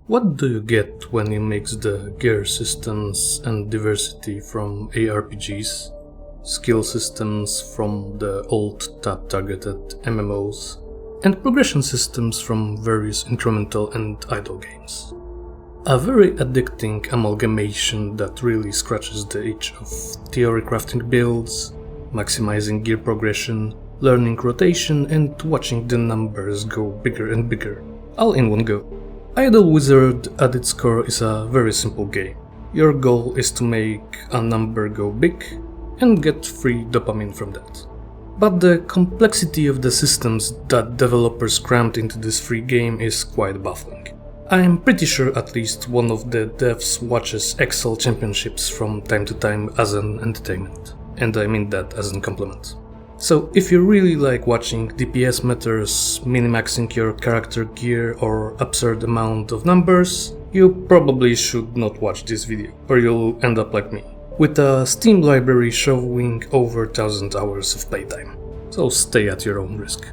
What do you get when you mix the gear systems and diversity from ARPGs, skill systems from the old tab-targeted MMOs, and progression systems from various incremental and idle games? A very addicting amalgamation that really scratches the itch of theory crafting builds, maximizing gear progression, learning rotation, and watching the numbers go bigger and bigger, all in one go. Idle Wizard at its core is a very simple game. Your goal is to make a number go big and get free dopamine from that. But the complexity of the systems that developers crammed into this free game is quite baffling. I am pretty sure at least one of the devs watches Excel championships from time to time as an entertainment, and I mean that as a compliment. So if you really like watching DPS meters, minimaxing your character gear or absurd amount of numbers, you probably should not watch this video, or you'll end up like me, with a Steam library showing over 1000 hours of playtime. So stay at your own risk.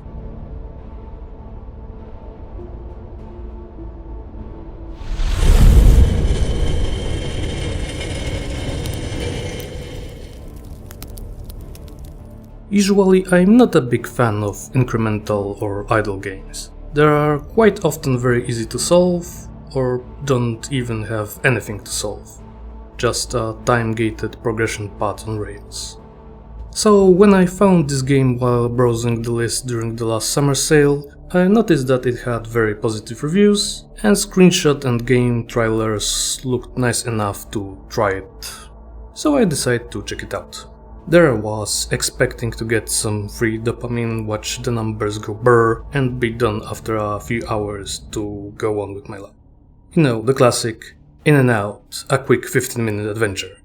Usually I'm not a big fan of incremental or idle games. They are quite often very easy to solve, or don't even have anything to solve. Just a time-gated progression path on rails. So when I found this game while browsing the list during the last summer sale, I noticed that it had very positive reviews, and screenshot and game trailers looked nice enough to try it. So I decided to check it out. There I was, expecting to get some free dopamine, watch the numbers go brr, and be done after a few hours to go on with my life. You know, the classic, in and out, a quick 15-minute adventure.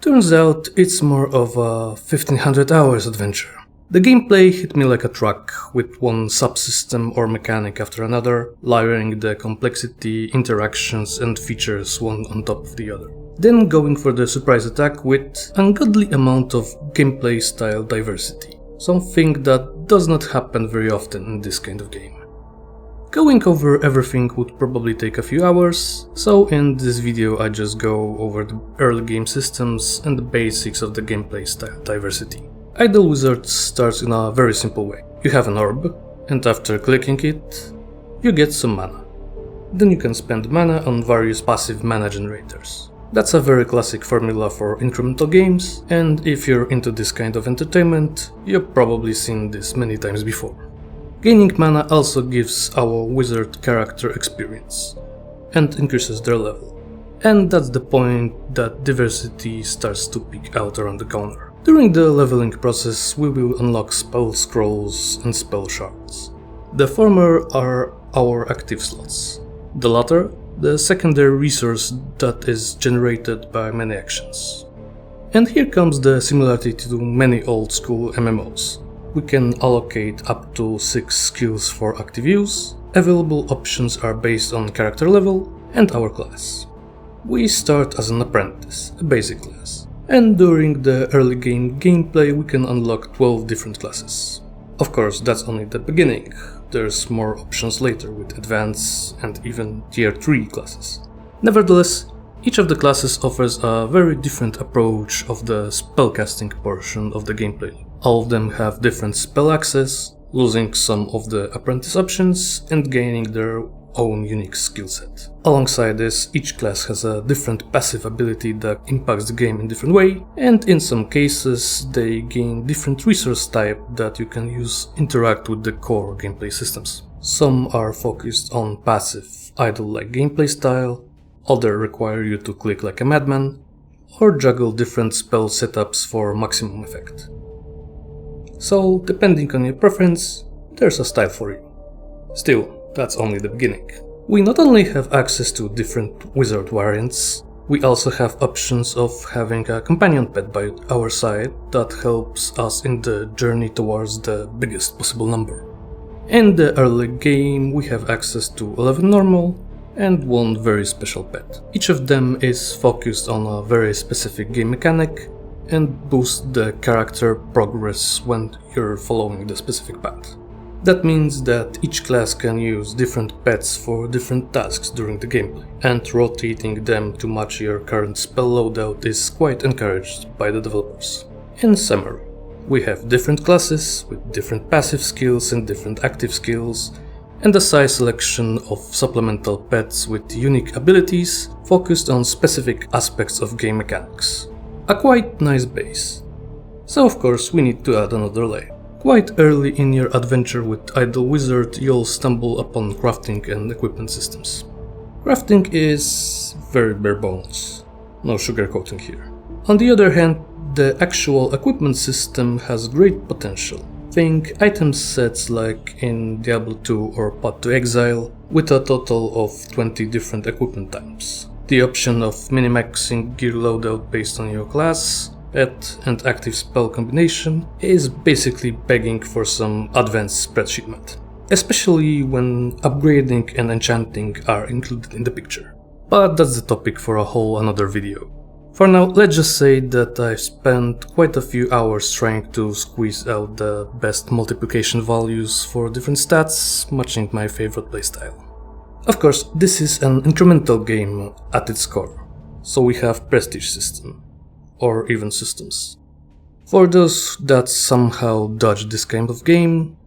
Turns out it's more of a 1500 hours adventure. The gameplay hit me like a truck, with one subsystem or mechanic after another, layering the complexity, interactions and features one on top of the other. Then going for the surprise attack with ungodly amount of gameplay style diversity, something that does not happen very often in this kind of game. Going over everything would probably take a few hours, so in this video I just go over the early game systems and the basics of the gameplay style diversity. Idle Wizard starts in a very simple way. You have an orb, and after clicking it, you get some mana. Then you can spend mana on various passive mana generators. That's a very classic formula for incremental games, and if you're into this kind of entertainment, you've probably seen this many times before. Gaining mana also gives our wizard character experience, and increases their level. And that's the point that diversity starts to peek out around the corner. During the leveling process, we will unlock spell scrolls and spell shards. The former are our active slots. The latter, the secondary resource that is generated by many actions. And here comes the similarity to many old school MMOs. We can allocate up to 6 skills for active use. Available options are based on character level and our class. We start as an apprentice, a basic class. And during the early game gameplay we can unlock 12 different classes. Of course, that's only the beginning. There's more options later with advanced and even tier 3 classes. Nevertheless, each of the classes offers a very different approach of the spellcasting portion of the gameplay. All of them have different spell access, losing some of the apprentice options and gaining their own unique skill set. Alongside this, each class has a different passive ability that impacts the game in different way, and in some cases they gain different resource type that you can use interact with the core gameplay systems. Some are focused on passive, idle-like gameplay style, others require you to click like a madman, or juggle different spell setups for maximum effect. So, depending on your preference, there's a style for you. Still, that's only the beginning. We not only have access to different wizard variants, we also have options of having a companion pet by our side that helps us in the journey towards the biggest possible number. In the early game we have access to 11 normal and one very special pet. Each of them is focused on a very specific game mechanic and boosts the character progress when you're following the specific path. That means that each class can use different pets for different tasks during the gameplay, and rotating them to match your current spell loadout is quite encouraged by the developers. In summary, we have different classes with different passive skills and different active skills, and a size selection of supplemental pets with unique abilities focused on specific aspects of game mechanics. A quite nice base. So of course we need to add another layer. Quite early in your adventure with Idle Wizard, you'll stumble upon crafting and equipment systems. Crafting is very bare bones, no sugarcoating here. On the other hand, the actual equipment system has great potential. Think item sets like in Diablo 2 or Path to Exile, with a total of 20 different equipment types. The option of minimaxing gear loadout based on your class, pet and active spell combination is basically begging for some advanced spreadsheet math, especially when upgrading and enchanting are included in the picture. But that's the topic for a whole another video. For now, let's just say that I've spent quite a few hours trying to squeeze out the best multiplication values for different stats, matching my favorite playstyle. Of course, this is an incremental game at its core, so we have prestige system, or even systems. For those that somehow dodge this kind of game,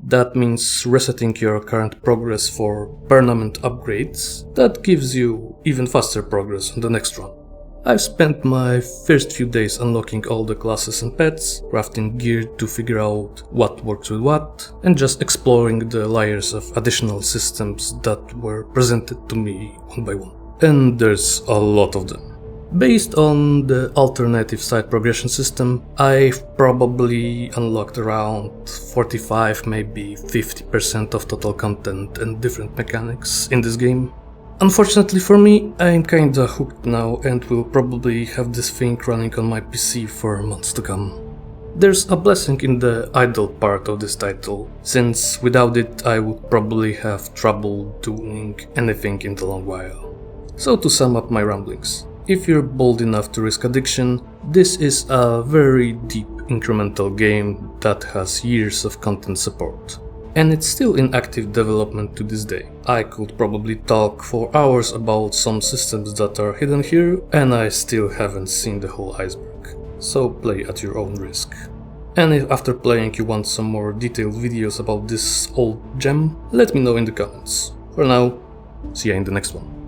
that means resetting your current progress for permanent upgrades that gives you even faster progress on the next run. I've spent my first few days unlocking all the classes and pets, crafting gear to figure out what works with what, and just exploring the layers of additional systems that were presented to me one by one. And there's a lot of them. Based on the alternative side progression system, I've probably unlocked around 45, maybe 50% of total content and different mechanics in this game. Unfortunately for me, I'm kinda hooked now and will probably have this thing running on my PC for months to come. There's a blessing in the idle part of this title, since without it I would probably have trouble doing anything in the long while. So to sum up my ramblings, if you're bold enough to risk addiction, this is a very deep incremental game that has years of content support. And it's still in active development to this day. I could probably talk for hours about some systems that are hidden here, and I still haven't seen the whole iceberg. So play at your own risk. And if after playing you want some more detailed videos about this old gem, let me know in the comments. For now, see ya in the next one.